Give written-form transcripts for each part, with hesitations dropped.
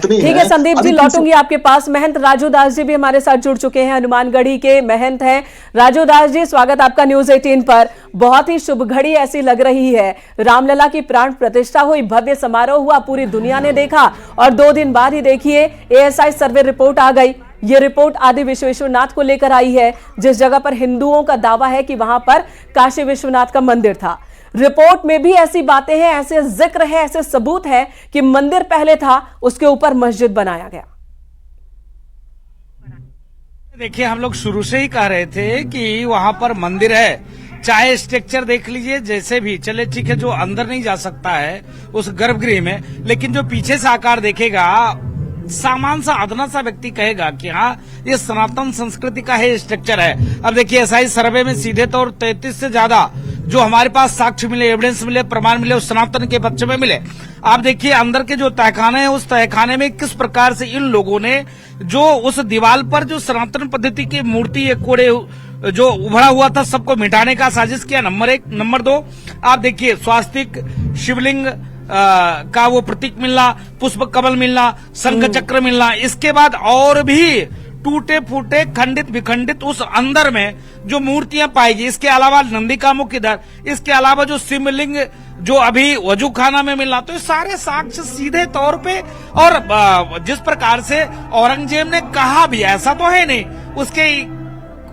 पत्नी ठीक है संदीप जी, लौटूंगी आपके पास। महंत राजू दास जी भी हमारे साथ जुड़ चुके हैं, हनुमानगढ़ी के महंत हैं। राजू दास जी, स्वागत आपका न्यूज 18 पर। बहुत ही शुभ घड़ी ऐसी लग रही है, रामलला की प्राण प्रतिष्ठा हुई, भव्य समारोह हुआ, पूरी दुनिया ने देखा और 2 दिन बाद ही देखिए एएसआई सर्वे रिपोर्ट आ गई। ये रिपोर्ट आदि विश्वेश्वरनाथ को लेकर आई है, जिस जगह पर हिंदुओं का दावा है कि वहां पर काशी विश्वनाथ का मंदिर था। रिपोर्ट में भी ऐसी बातें हैं, ऐसे जिक्र है, ऐसे सबूत है कि मंदिर पहले था, उसके ऊपर मस्जिद बनाया गया। देखिए, हम लोग शुरू से ही कह रहे थे कि वहां पर मंदिर है, चाहे स्ट्रक्चर देख लीजिए जैसे भी चले, ठीक है, जो अंदर नहीं जा सकता है उस गर्भगृह में, लेकिन जो पीछे से आकार देखेगा, सामान्य सा अदना सा व्यक्ति कहेगा कि हाँ ये सनातन संस्कृति का है स्ट्रक्चर है। अब देखिए, एसआई सर्वे में सीधे तौर 33 से ज्यादा जो हमारे पास साक्ष्य मिले, एविडेंस मिले, प्रमाण मिले, उस सनातन के पक्ष में मिले। आप देखिए अंदर के जो तहखाने हैं, उस तहखाने में किस प्रकार से इन लोगों ने जो उस दीवार पर जो सनातन पद्धति की मूर्ति कोड़े जो उभरा हुआ था, सबको मिटाने का साजिश किया। नंबर 1। नंबर 2, आप देखिए स्वास्तिक, शिवलिंग का वो प्रतीक मिलना, पुष्प कमल मिलना, शंख चक्र मिलना, इसके बाद और भी टूटे फूटे खंडित विखंडित उस अंदर में जो मूर्तियां पाएगी। इसके अलावा नंदी का मुख इधर, इसके अलावा जो शिवलिंग जो अभी वजू खाना में मिलना, तो ये सारे साक्ष्य सीधे तौर पे, और जिस प्रकार से औरंगजेब ने कहा भी, ऐसा तो है नहीं,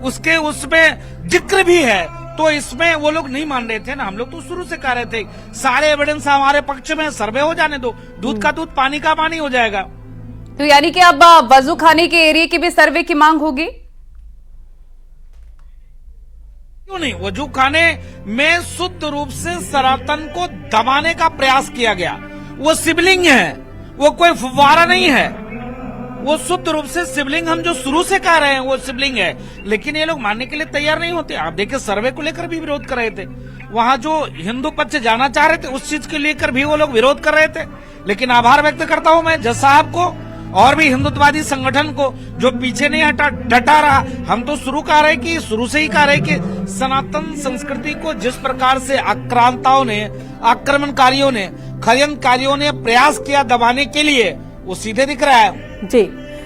उसके उसमें जिक्र भी है, तो इसमें वो लोग नहीं मान रहे थे ना। हम लोग तो शुरू से कह रहे थे सारे एविडेंस हमारे पक्ष में, सर्वे हो जाने दो, दूध का दूध पानी का पानी हो जाएगा। तो यानी कि अब वजू खाने के एरिया की भी सर्वे की मांग होगी? क्यों नहीं, वजू खाने में शुद्ध रूप से सनातन को दबाने का प्रयास किया गया। वो शिवलिंग है, वो कोई फुव्वारा नहीं है, वो शुद्ध रूप से शिवलिंग, हम जो शुरू से कह रहे हैं वो शिवलिंग है, लेकिन ये लोग मानने के लिए तैयार नहीं होते। आप देखिए सर्वे को लेकर भी विरोध कर रहे थे, वहां जो हिंदू पक्ष जाना चाह रहे थे उस चीज के लेकर भी वो लोग विरोध कर रहे थे। लेकिन आभार व्यक्त करता हूं मैं जज साहब को और भी हिंदुत्ववादी संगठन को जो पीछे नहीं हटा, डटा रहा। हम तो शुरू से ही कह रहे कि सनातन संस्कृति को जिस प्रकार से आक्रांताओं ने, आक्रमणकारियों ने, षड्यंत्रकारियों ने प्रयास किया दबाने के लिए, वो सीधे दिख रहा है। जी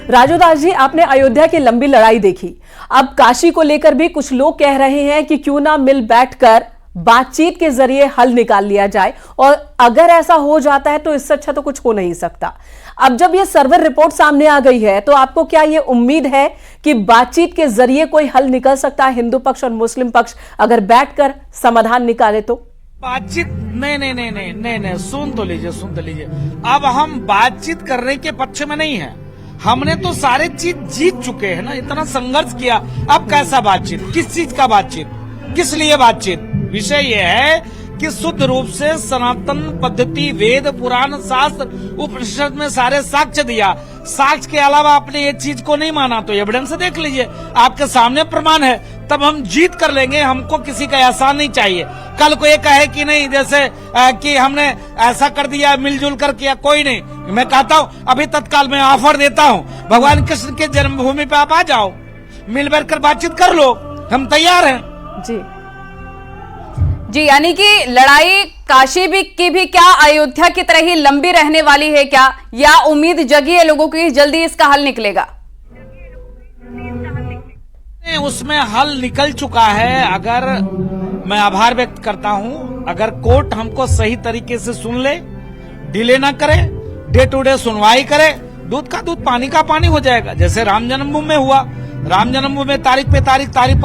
राजू दास जी, आपने अयोध्या की लंबी लड़ाई देखी, अब काशी को लेकर भी कुछ लोग कह रहे हैं कि क्यों ना मिल बैठकर बातचीत के जरिए हल निकाल लिया जाए, और अगर ऐसा हो जाता है तो इससे अच्छा तो कुछ हो नहीं सकता। अब जब ये सर्वे रिपोर्ट सामने आ गई है, तो आपको क्या ये उम्मीद है कि बातचीत के जरिए कोई हल निकल सकता है, हिंदू पक्ष और मुस्लिम पक्ष अगर बैठकर समाधान निकाले तो? बातचीत नहीं, सुन तो लीजिए। अब हम बातचीत करने के पक्ष में नहीं है, हमने तो सारे चीज जीत चुके हैं ना, इतना संघर्ष किया। अब कैसा बातचीत, किस चीज का बातचीत, किस लिए बातचीत? विषय यह है कि शुद्ध रूप से सनातन पद्धति, वेद पुराण शास्त्र उपनिषद में सारे साक्ष्य दिया, साक्ष्य के अलावा आपने एक चीज को नहीं माना, तो एविडेंस देख लीजिए, आपके सामने प्रमाण है, तब हम जीत कर लेंगे। हमको किसी का एहसान नहीं चाहिए। कल को ये कहे कि नहीं, जैसे कि हमने ऐसा कर दिया, मिलजुल कर किया, कोई नहीं। मैं कहता हूँ अभी तत्काल मैं ऑफर देता हूँ, भगवान कृष्ण के जन्मभूमि पे आप आ जाओ, मिल बैठ कर बातचीत कर लो, हम तैयार हैं। जी, यानी कि लड़ाई काशी की भी क्या अयोध्या की तरह ही लंबी रहने वाली है क्या, या उम्मीद जगी है लोगों की जल्दी इसका हल निकलेगा? उसमें हल निकल चुका है। अगर मैं आभार व्यक्त करता हूं, अगर कोर्ट हमको सही तरीके से सुन ले, डिले ना करे, डे टू डे सुनवाई करे, दूध का दूध पानी का पानी हो जाएगा। जैसे राम जन्मभूमि में हुआ, राम जन्मभूमि में तारीख पे तारीख, तारीख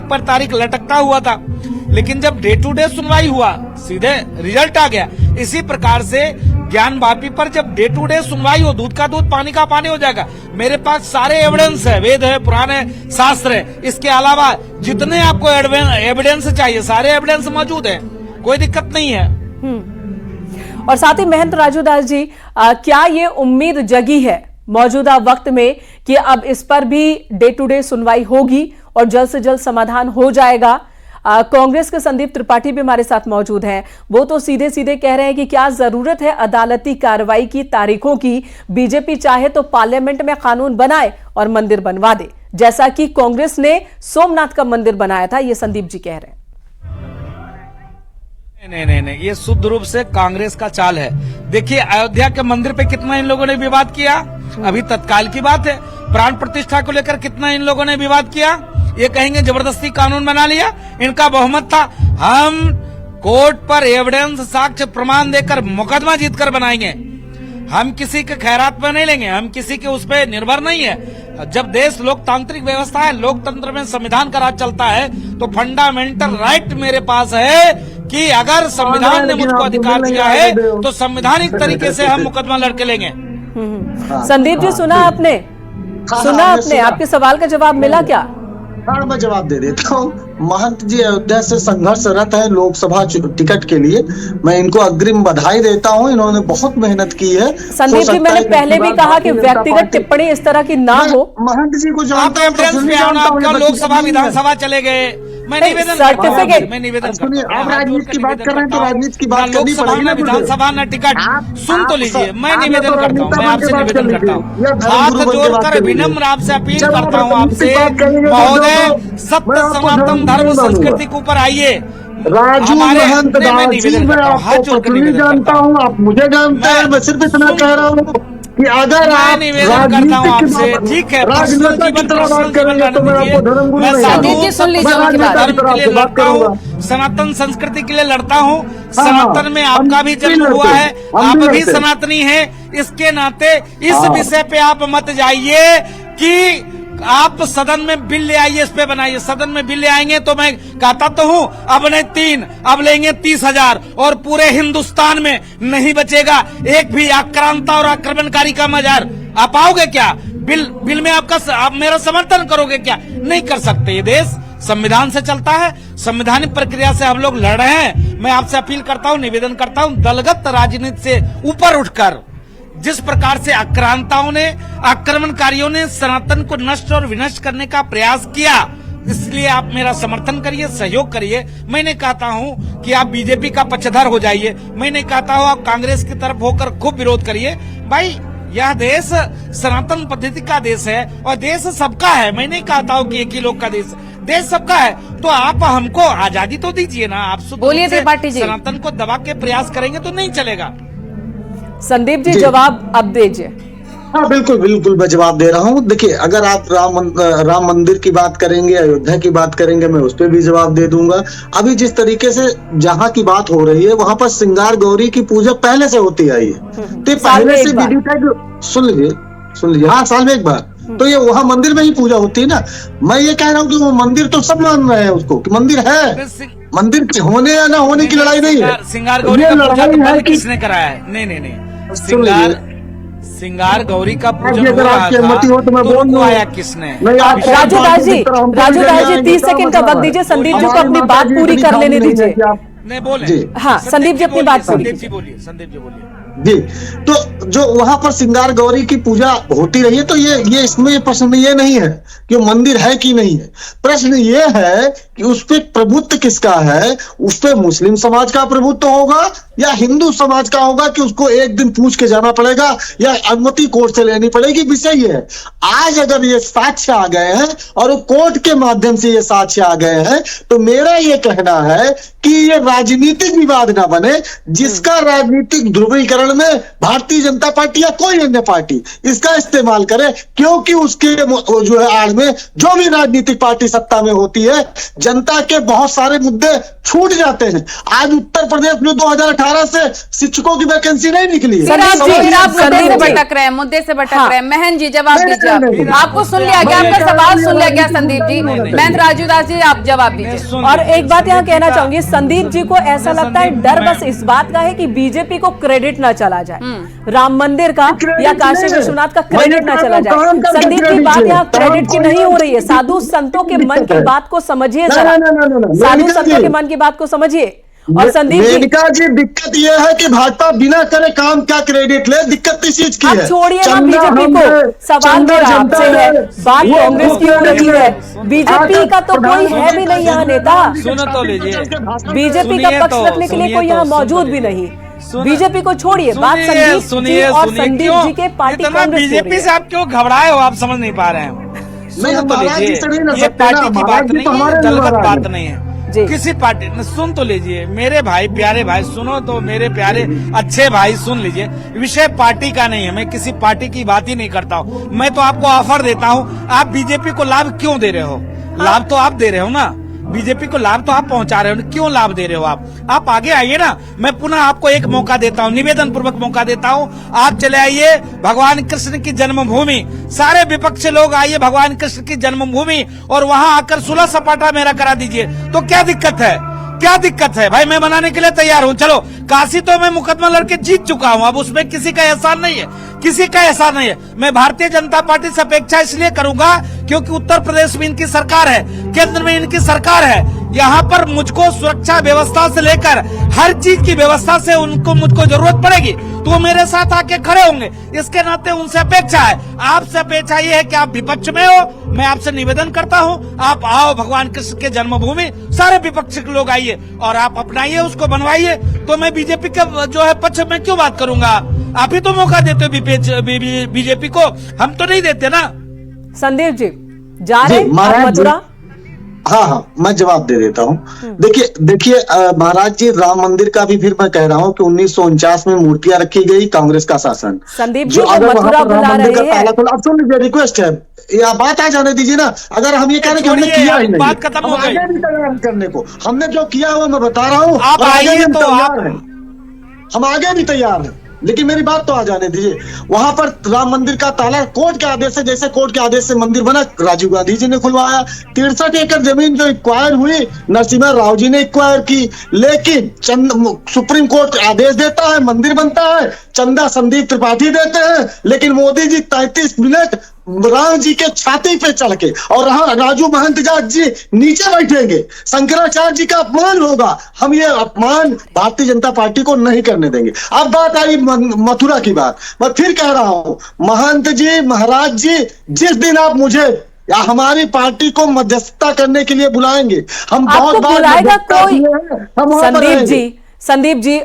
पर तारीख लटकता हुआ था, लेकिन जब डे टू डे सुनवाई हुआ सीधे रिजल्ट आ गया। इसी प्रकार से ज्ञान वापी पर जब डे टू डे सुनवाई हो, दूध का दूध पानी का पानी हो जाएगा। मेरे पास सारे एविडेंस है, वेद है, पुराण है, शास्त्र है, इसके अलावा जितने आपको एविडेंस चाहिए सारे एविडेंस मौजूद है, कोई दिक्कत नहीं है। और साथ ही महंत राजू दास जी, क्या ये उम्मीद जगी है मौजूदा वक्त में कि अब इस पर भी डे टू डे सुनवाई होगी और जल्द से जल्द समाधान हो जाएगा? कांग्रेस के संदीप त्रिपाठी भी हमारे साथ मौजूद हैं, वो तो सीधे सीधे कह रहे हैं कि क्या जरूरत है अदालती कार्रवाई की, तारीखों की? बीजेपी चाहे तो पार्लियामेंट में कानून बनाए और मंदिर बनवा दे, जैसा कि कांग्रेस ने सोमनाथ का मंदिर बनाया था, ये संदीप जी कह रहे हैं। नहीं, ये शुद्ध रूप से कांग्रेस का चाल है। देखिए, अयोध्या के मंदिर पे कितना इन लोगों ने विवाद किया, अभी तत्काल की बात है। प्राण प्रतिष्ठा को लेकर कितना इन लोगों ने विवाद किया, ये कहेंगे जबरदस्ती कानून बना लिया, इनका बहुमत था। हम कोर्ट पर एविडेंस, साक्ष्य, प्रमाण देकर मुकदमा जीतकर बनाएंगे। हम किसी के खैरात में नहीं लेंगे, हम किसी के उस पर निर्भर नहीं है। जब देश लोकतांत्रिक व्यवस्था है, लोकतंत्र में संविधान का राज चलता है, तो फंडामेंटल राइट मेरे पास है कि अगर संविधान ने मुझको अधिकार दिया है तो संवैधानिक तरीके से हम मुकदमा लड़के लेंगे। संदीप जी, सुना आपने? आपके सवाल का जवाब मिला क्या? हाँ, मैं जवाब दे देता हूँ। महंत जी अयोध्या से संघर्षरत है लोकसभा टिकट के लिए। मैं इनको अग्रिम बधाई देता हूँ, इन्होंने बहुत मेहनत की है। संदीप जी, मैंने पहले भी कहा कि व्यक्तिगत टिप्पणी इस तरह की ना हो। महंत जी को आप एविडेंस पे आओ ना, आपका लोकसभा विधानसभा चले गए। मैं निवेदन सर्टिफिकेट, मैं निवेदन सुनिए, आप राजनीति की बात कर रहे हैं तो राजनीति की बात करनी लोकसभा पड़ेगी में ना। विधानसभा न टिकट, सुन तो लीजिए, मैं निवेदन करता हूँ, मैं आपसे निवेदन करता हूँ, हाथ जोड़कर विनम्र आपसे अपील करता हूँ आपसे, महोदय, सत्य सनातन धर्म संस्कृति के ऊपर आइए। राजू महंत दास, मैं आपको पर्सनली जानता हूँ, आप मुझे जानते हैं। मैं सिर्फ इतना कह रहा हूँ कि अगर आप निवेदन करता हूँ आपसे, ठीक है, राजनीति की तरह बात करेंगे तो मैं आपको धर्मगुरु नहीं लड़ता हूँ, सनातन संस्कृति के लिए लड़ता हूँ। सनातन में आपका भी जन्म हुआ है, आप भी सनातनी हैं, इसके नाते इस विषय पे आप मत जाइए कि आप सदन में बिल ले आइए, इस पे बनाइए। सदन में बिल ले आएंगे तो मैं कहता तो हूँ, अब नहीं 3, अब लेंगे 30,000 और पूरे हिंदुस्तान में नहीं बचेगा एक भी आक्रांता और आक्रमणकारी का मजार। आप आओगे क्या बिल में? आप मेरा समर्थन करोगे क्या? नहीं कर सकते। ये देश संविधान से चलता है, संवैधानिक प्रक्रिया से हम लोग लड़ रहे हैं। मैं आपसे अपील करता हूँ, निवेदन करता हूँ, दलगत राजनीति से ऊपर उठकर जिस प्रकार से आक्रांताओं ने, आक्रमणकारियों ने सनातन को नष्ट और विनष्ट करने का प्रयास किया, इसलिए आप मेरा समर्थन करिए, सहयोग करिए। मैं नहीं कहता हूं कि आप बीजेपी का पक्षधर हो जाइए, मैं नहीं कहता हूं आप कांग्रेस की तरफ होकर खूब विरोध करिए। भाई, यह देश सनातन पद्धति का देश है और देश सबका है। मैं नहीं कहता हूं कि एक ही लोग का देश सबका है। तो आप हमको आजादी तो दीजिए ना। आप बोलिए त्रिपाठी जी। सनातन को दबा के प्रयास करेंगे तो नहीं चलेगा। संदीप जी, जवाब अब दीजिए। हाँ, बिल्कुल मैं जवाब दे रहा हूँ। देखिए, अगर आप राम मंदिर की बात करेंगे, अयोध्या की बात करेंगे, मैं उस पर भी जवाब दे दूंगा। अभी जिस तरीके से जहाँ की बात हो रही है, वहां पर श्रृंगार गौरी की पूजा पहले से होती आई है। तो पहले से विधि का जो सुन लीजिए, हाँ, साल में एक बार। तो ये वहाँ मंदिर में ही पूजा होती है ना। मैं ये कह रहा हूँ कि वो मंदिर तो सब मान रहे हैं उसको कि मंदिर है। मंदिर के होने या ना होने की लड़ाई नहीं है। श्रृंगार गौरी का पूजा तो पहले किसने कराया है? नहीं, श्रृंगार गौरी का पूजन हो रहा था तो उनको आया किसने? राजू दास जी 30 सेकंड का वक्त दीजिए। संदीप जी को अपनी बात पूरी कर लेने दीजिए। नहीं बोले। हाँ, संदीप जी अपनी बात पूरी। संदीप जी बोलिए जी। तो जो वहां पर श्रृंगार गौरी की पूजा होती रही है, तो ये इसमें प्रश्न ये नहीं है कि मंदिर है कि नहीं है। प्रश्न ये है कि उस पे प्रभुत्व किसका है? उस पे मुस्लिम समाज का प्रभुत्व होगा या हिंदू समाज का होगा कि उसको एक दिन पूछ के जाना पड़ेगा या अनुमति कोर्ट से लेनी पड़ेगी? विषय ये है। आज अगर ये साक्ष्य आ गए हैं और कोर्ट के माध्यम से ये साक्ष्य आ गए हैं, तो मेरा ये कहना है कि ये राजनीतिक विवाद ना बने, जिसका राजनीतिक ध्रुवीकरण में भारतीय जनता पार्टी या कोई अन्य पार्टी इसका इस्तेमाल करे, क्योंकि उसके जो है आड़ में जो भी राजनीतिक पार्टी सत्ता में होती है, जनता के बहुत सारे मुद्दे छूट जाते हैं। आज उत्तर प्रदेश में 2018 से शिक्षकों की वैकेंसी नहीं निकली है। मुद्दे से भटक रहे हैं। महन जी, जवाब दीजिए। आपको सुन लिया गया, आपका सवाल सुन लिया गया। संदीप जी, महंत राजू दास जी, आप जवाब दीजिए। और एक बात यहाँ कहना चाहूंगी, संदीप जी को ऐसा लगता है, डर बस इस बात का है कि बीजेपी को क्रेडिट ना चला जाए, राम मंदिर का या काशी विश्वनाथ का क्रेडिट ना चला जाए। संदीप की बात यहाँ क्रेडिट की नहीं हो रही है। साधु संतों के मन की बात को समझिए, साधु संतों के मन की बात को समझिए। और संदीप जी, दिक्कत यह है कि भाजपा बिना करे काम क्या क्रेडिट ले? दिक्कत इस चीज की है। छोड़िए ना बीजेपी को, सवाल मेरा आपसे है, बात कांग्रेस की हो रही है। बीजेपी का तो कोई है भी नहीं यहाँ नेता। सुनो तो लीजिए, बीजेपी का पक्ष रखने के लिए कोई यहाँ मौजूद भी नहीं। बीजेपी को छोड़िए, बात संदीप जी और संदीप जी के पार्टी कांग्रेस। बीजेपी से आप क्यों घबराए हो? आप समझ नहीं पा रहे हैं। सुनो तो लीजिए, ये पार्टी की बात नहीं है, दलगत बात नहीं है। जी। किसी पार्टी सुन तो लीजिए मेरे भाई, प्यारे भाई, सुनो तो मेरे प्यारे अच्छे भाई, सुन लीजिए। विषय पार्टी का नहीं है, मैं किसी पार्टी की बात ही नहीं करता हूँ। मैं तो आपको ऑफर देता हूँ, आप बीजेपी को लाभ क्यों दे रहे हो? लाभ तो आप दे रहे हो ना, बीजेपी को लाभ तो आप पहुंचा रहे हो, क्यों लाभ दे रहे हो आप आगे आइए ना। मैं पुनः आपको एक मौका देता हूं, निवेदन पूर्वक मौका देता हूं, आप चले आइए भगवान कृष्ण की जन्मभूमि, सारे विपक्षी लोग आइए भगवान कृष्ण की जन्मभूमि और वहां आकर सुलह सपाटा मेरा करा दीजिए। तो क्या दिक्कत है? क्या दिक्कत है भाई? मैं बनाने के लिए तैयार हूं। चलो, काशी तो मैं मुकदमा लड़के जीत चुका हूं, अब उसमें किसी का एहसान नहीं है, किसी का एहसान नहीं है। मैं भारतीय जनता पार्टी से अपेक्षा इसलिए करूंगा क्योंकि उत्तर प्रदेश में इनकी सरकार है, केंद्र में इनकी सरकार है। यहाँ पर मुझको सुरक्षा व्यवस्था से लेकर हर चीज की व्यवस्था से मुझको जरूरत पड़ेगी तो वो मेरे साथ आके खड़े होंगे। इसके नाते उनसे अपेक्षा है, आपसे अपेक्षा ये है कि आप विपक्ष में हो। मैं आपसे निवेदन करता हूँ, आप आओ भगवान कृष्ण के जन्मभूमि, सारे विपक्ष के लोग आइए और आप अपनाइए, उसको बनवाइए। तो मैं बीजेपी के जो है पक्ष में क्यों बात करूंगा? आप ही तो मौका देते हो बीजेपी को, हम तो नहीं देते ना। संदीप जी जा रहे मथुरा? हाँ, मैं जवाब दे देता हूँ। देखिए महाराज जी, राम मंदिर का भी फिर मैं कह रहा हूँ कि 1949 में मूर्तियां रखी गई, कांग्रेस का शासन। संदीप जी मथुरा बुला रहे हैं। सुन लीजिए, रिक्वेस्ट है, या बात आ जाने दीजिए ना। अगर हम ये कह रहे हैं कि हमने किया ही नहीं, बात खत्म हो गई, आगे भी तैयार करने को, हमने जो किया हुआ मैं बता रहा हूँ, आप आइए तो हम आगे भी तैयार हैं। लेकिन मेरी बात तो आ जाने दीजिए। वहां पर राम मंदिर का ताला कोर्ट के आदेश से, जैसे कोर्ट के आदेश से मंदिर बना, राजीव गांधी जी ने खुलवाया। 63 एकड़ जमीन जो एक्वायर हुई, नरसिम्हा राव जी ने एक्वायर की। लेकिन सुप्रीम कोर्ट आदेश देता है, मंदिर बनता है, चंदा संदीप त्रिपाठी देते हैं। लेकिन मोदी जी 33 मिनट राम जी के छाती पे चढ़ के, और राजू महंत जी नीचे बैठेंगे, शंकराचार्य जी का अपमान होगा। हम ये अपमान भारतीय जनता पार्टी को नहीं करने देंगे। अब बात आई मथुरा की बात, मैं फिर कह रहा हूं, महंत जी, महाराज जी, जिस दिन आप मुझे या हमारी पार्टी को मध्यस्थता करने के लिए बुलाएंगे, हम बहुत बार बुलाएगा कोई। संदीप जी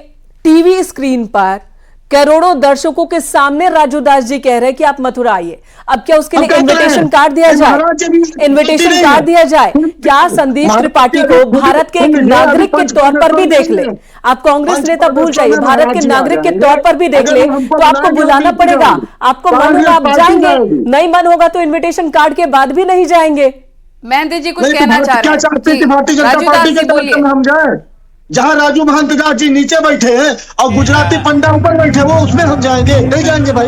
टीवी स्क्रीन पर करोड़ों दर्शकों के सामने राजू दास जी कह रहे हैं कि आप मथुरा आइए। अब क्या उसके लिए इनविटेशन कार्ड दिया जाए? इनविटेशन कार्ड दिया जाए क्या? संदीप त्रिपाठी को भारत के एक नागरिक के तौर पर भी देख ले, आप कांग्रेस नेता भूल जाइए, भारत के नागरिक के तौर पर भी देख ले तो आपको बुलाना पड़ेगा। आपको मन होगा आप जाएंगे, नहीं मन होगा तो इनविटेशन कार्ड के बाद भी नहीं जाएंगे। महंत जी कुछ कहना चाह रहे हैं? भारतीय जनता पार्टी के तौर पर हम जाए, जहां राजू महंत जी नीचे बैठे हैं और गुजराती पंडा ऊपर बैठे, वो उसमें हम जाएंगे? नहीं जाएंगे भाई,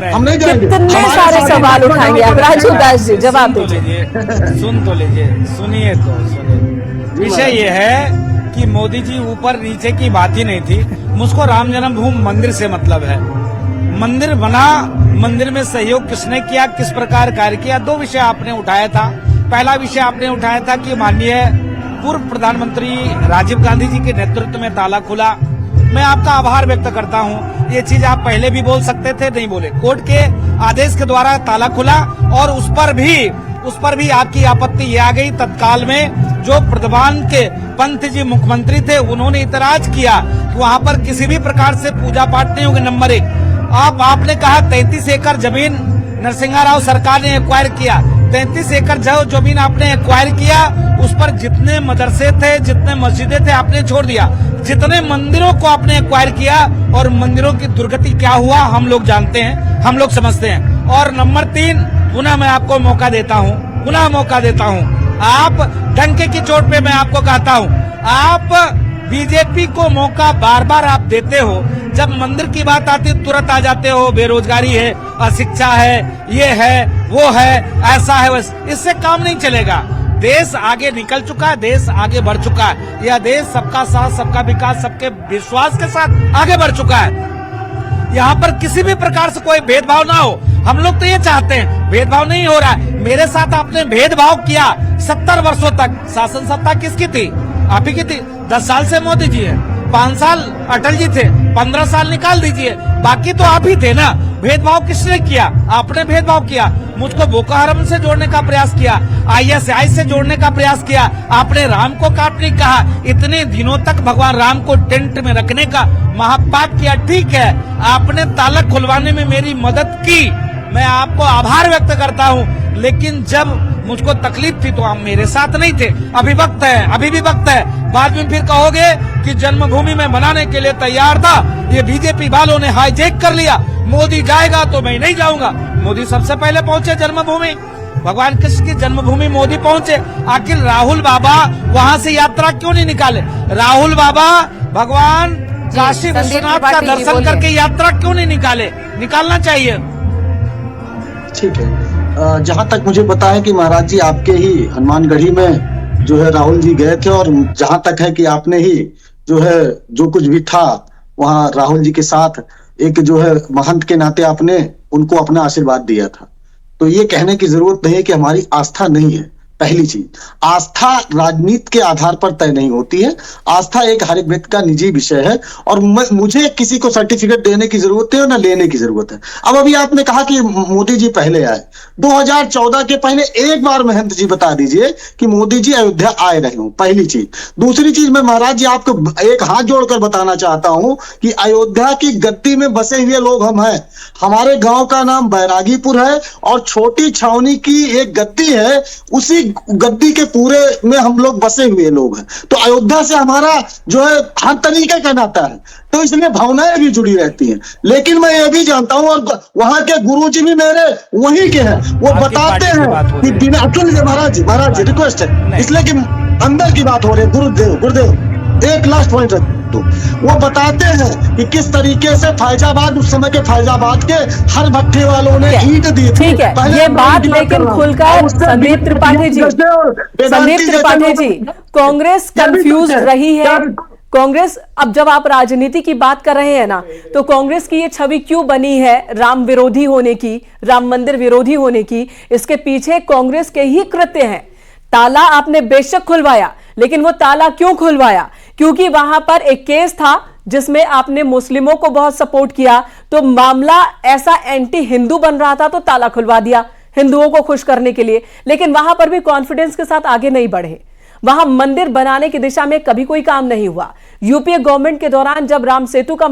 हम नहीं जाएंगे। कितने सारे सवाल उठाएंगे आप राजू दास जी, जवाब दीजिए। सुन तो लीजिए, सुनिए तो सुनिए। विषय ये है कि मोदी जी ऊपर नीचे की बात ही नहीं थी, मुझको राम जन्मभूमि मंदिर से मतलब है। मंदिर बना, मंदिर में सहयोग किसने किया, किस प्रकार कार्य किया, दो विषय आपने उठाया था। पहला विषय आपने उठाया था कि माननीय पूर्व प्रधानमंत्री राजीव गांधी जी के नेतृत्व में ताला खुला। मैं आपका आभार व्यक्त करता हूं, ये चीज आप पहले भी बोल सकते थे, नहीं बोले। कोर्ट के आदेश के द्वारा ताला खुला और उस पर भी आपकी आपत्ति ये आ गई। तत्काल में जो प्रधान के पंत जी मुख्यमंत्री थे, उन्होंने इतराज किया कि वहां पर किसी भी प्रकार से पूजा पाठ नहीं होगी। नंबर 1, आपने कहा 33 एकड़ जमीन नरसिम्हा राव सरकार ने एक्वायर किया। 33 एकड़ जमीन आपने एक्वायर किया, उस पर जितने मदरसे थे, जितने मस्जिदें थे, आपने छोड़ दिया। जितने मंदिरों को आपने एक्वायर किया, और मंदिरों की दुर्गति क्या हुआ हम लोग जानते हैं, हम लोग समझते हैं। और नंबर 3, पुनः मैं आपको मौका देता हूं, आप डंके की चोट पे मैं आपको कहता हूं, आप बीजेपी को मौका बार बार आप देते हो। जब मंदिर की बात आती तुरंत आ जाते हो, बेरोजगारी है, अशिक्षा है, ये है, वो है, ऐसा है, इससे काम नहीं चलेगा। देश आगे निकल चुका है, देश आगे बढ़ चुका है। यह देश सबका साथ, सबका विकास, सबके विश्वास के साथ आगे बढ़ चुका है। यहाँ पर किसी भी प्रकार से कोई भेदभाव ना हो। हम लोग तो ये चाहते हैं, भेदभाव नहीं हो रहा है। मेरे साथ आपने भेदभाव किया 70 वर्षों तक। शासन सत्ता किसकी थी? आप ही की थी। 10 साल से मोदी जी है, 5 साल अटल जी थे, 15 साल निकाल दीजिए, बाकी तो आप ही थे ना। भेदभाव किसने किया? आपने भेदभाव किया। मुझको बोको हराम से जोड़ने का प्रयास किया, ISI से जोड़ने का प्रयास किया। आपने राम को काटने कहा, इतने दिनों तक भगवान राम को टेंट में रखने का महापाप किया। ठीक है, आपने ताला खुलवाने में मेरी मदद की, मैं आपको आभार व्यक्त करता हूं। लेकिन जब मुझको तकलीफ थी तो आप मेरे साथ नहीं थे। अभी वक्त है, अभी भी वक्त है। बाद में फिर कहोगे कि जन्मभूमि में बनाने के लिए तैयार था, ये बीजेपी वालों ने हाईजैक कर लिया, मोदी जाएगा तो मैं नहीं जाऊंगा। मोदी सबसे पहले पहुंचे जन्मभूमि, भगवान कृष्ण की जन्मभूमि मोदी पहुंचे। आखिर राहुल बाबा वहां से यात्रा क्यों नहीं निकाले? राहुल बाबा भगवान काशी विश्वनाथ का दर्शन करके यात्रा क्यों नहीं निकाले? निकालना चाहिए। ठीक है, जहां तक मुझे पता है कि महाराज जी आपके ही हनुमानगढ़ी में जो है राहुल जी गए थे, और जहां तक है कि आपने ही जो है जो कुछ भी था वहां राहुल जी के साथ एक जो है महंत के नाते आपने उनको अपना आशीर्वाद दिया था। तो ये कहने की जरूरत नहीं है कि हमारी आस्था नहीं है। पहली चीज, आस्था राजनीति के आधार पर तय नहीं होती है। आस्था एक हर एक व्यक्ति का निजी विषय है, और मुझे किसी को सर्टिफिकेट देने की जरूरत है और ना लेने की जरूरत है। अब अभी आपने कहा कि मोदी जी पहले आए, 2014 के पहले एक बार महंत जी बता दीजिए कि मोदी जी अयोध्या आए रहे हो, पहली चीज। दूसरी चीज, मैं महाराज जी आपको एक हाथ जोड़कर बताना चाहता हूं कि अयोध्या की गद्दी में बसे हुए लोग हम हैं। हमारे गांव का नाम बैरागीपुर है, और छोटी छावनी की एक गद्दी है, उसी गद्दी के पूरे में हम लोग बसे हुए लोग हैं। तो अयोध्या से हमारा जो है हर तरीके का नाता है, तो इसलिए भावनाएं भी जुड़ी रहती हैं। लेकिन मैं ये भी जानता हूं, और वहां के गुरुजी भी मेरे वहीं के हैं, वो बताते हैं कि बिना महाराज जी रिक्वेस्ट है, इसलिए कि अंदर की बात हो रही है। गुरुदेव एक लास्ट पॉइंट रख दो। वो बताते हैं कि किस तरीके से फैजाबाद, उस समय के फैजाबाद के हर भट्टे वालों ने ईंट दी थी। ठीक है, ये बात लेकिन खुलकर संदीप त्रिपाठी जी, कांग्रेस कंफ्यूज रही है। कांग्रेस, अब जब आप राजनीति की बात कर रहे हैं ना, तो कांग्रेस की ये छवि क्यों बनी है राम विरोधी होने की, राम मंदिर विरोधी होने की? इसके पीछे कांग्रेस के ही कृत्य हैं। ताला आपने बेशक खुलवाया, लेकिन वो ताला क्यों खुलवाया? क्योंकि वहां पर एक केस था जिसमें आपने मुस्लिमों को बहुत सपोर्ट किया, तो मामला ऐसा एंटी हिंदू बन रहा था, तो ताला खुलवा दिया हिंदुओं को खुश करने के लिए। लेकिन वहां पर भी कॉन्फिडेंस के साथ आगे नहीं बढ़े। वहां मंदिर बनाने की दिशा में कभी कोई काम नहीं हुआ। यूपीए गवर्नमेंट के दौरान जब राम सेतु का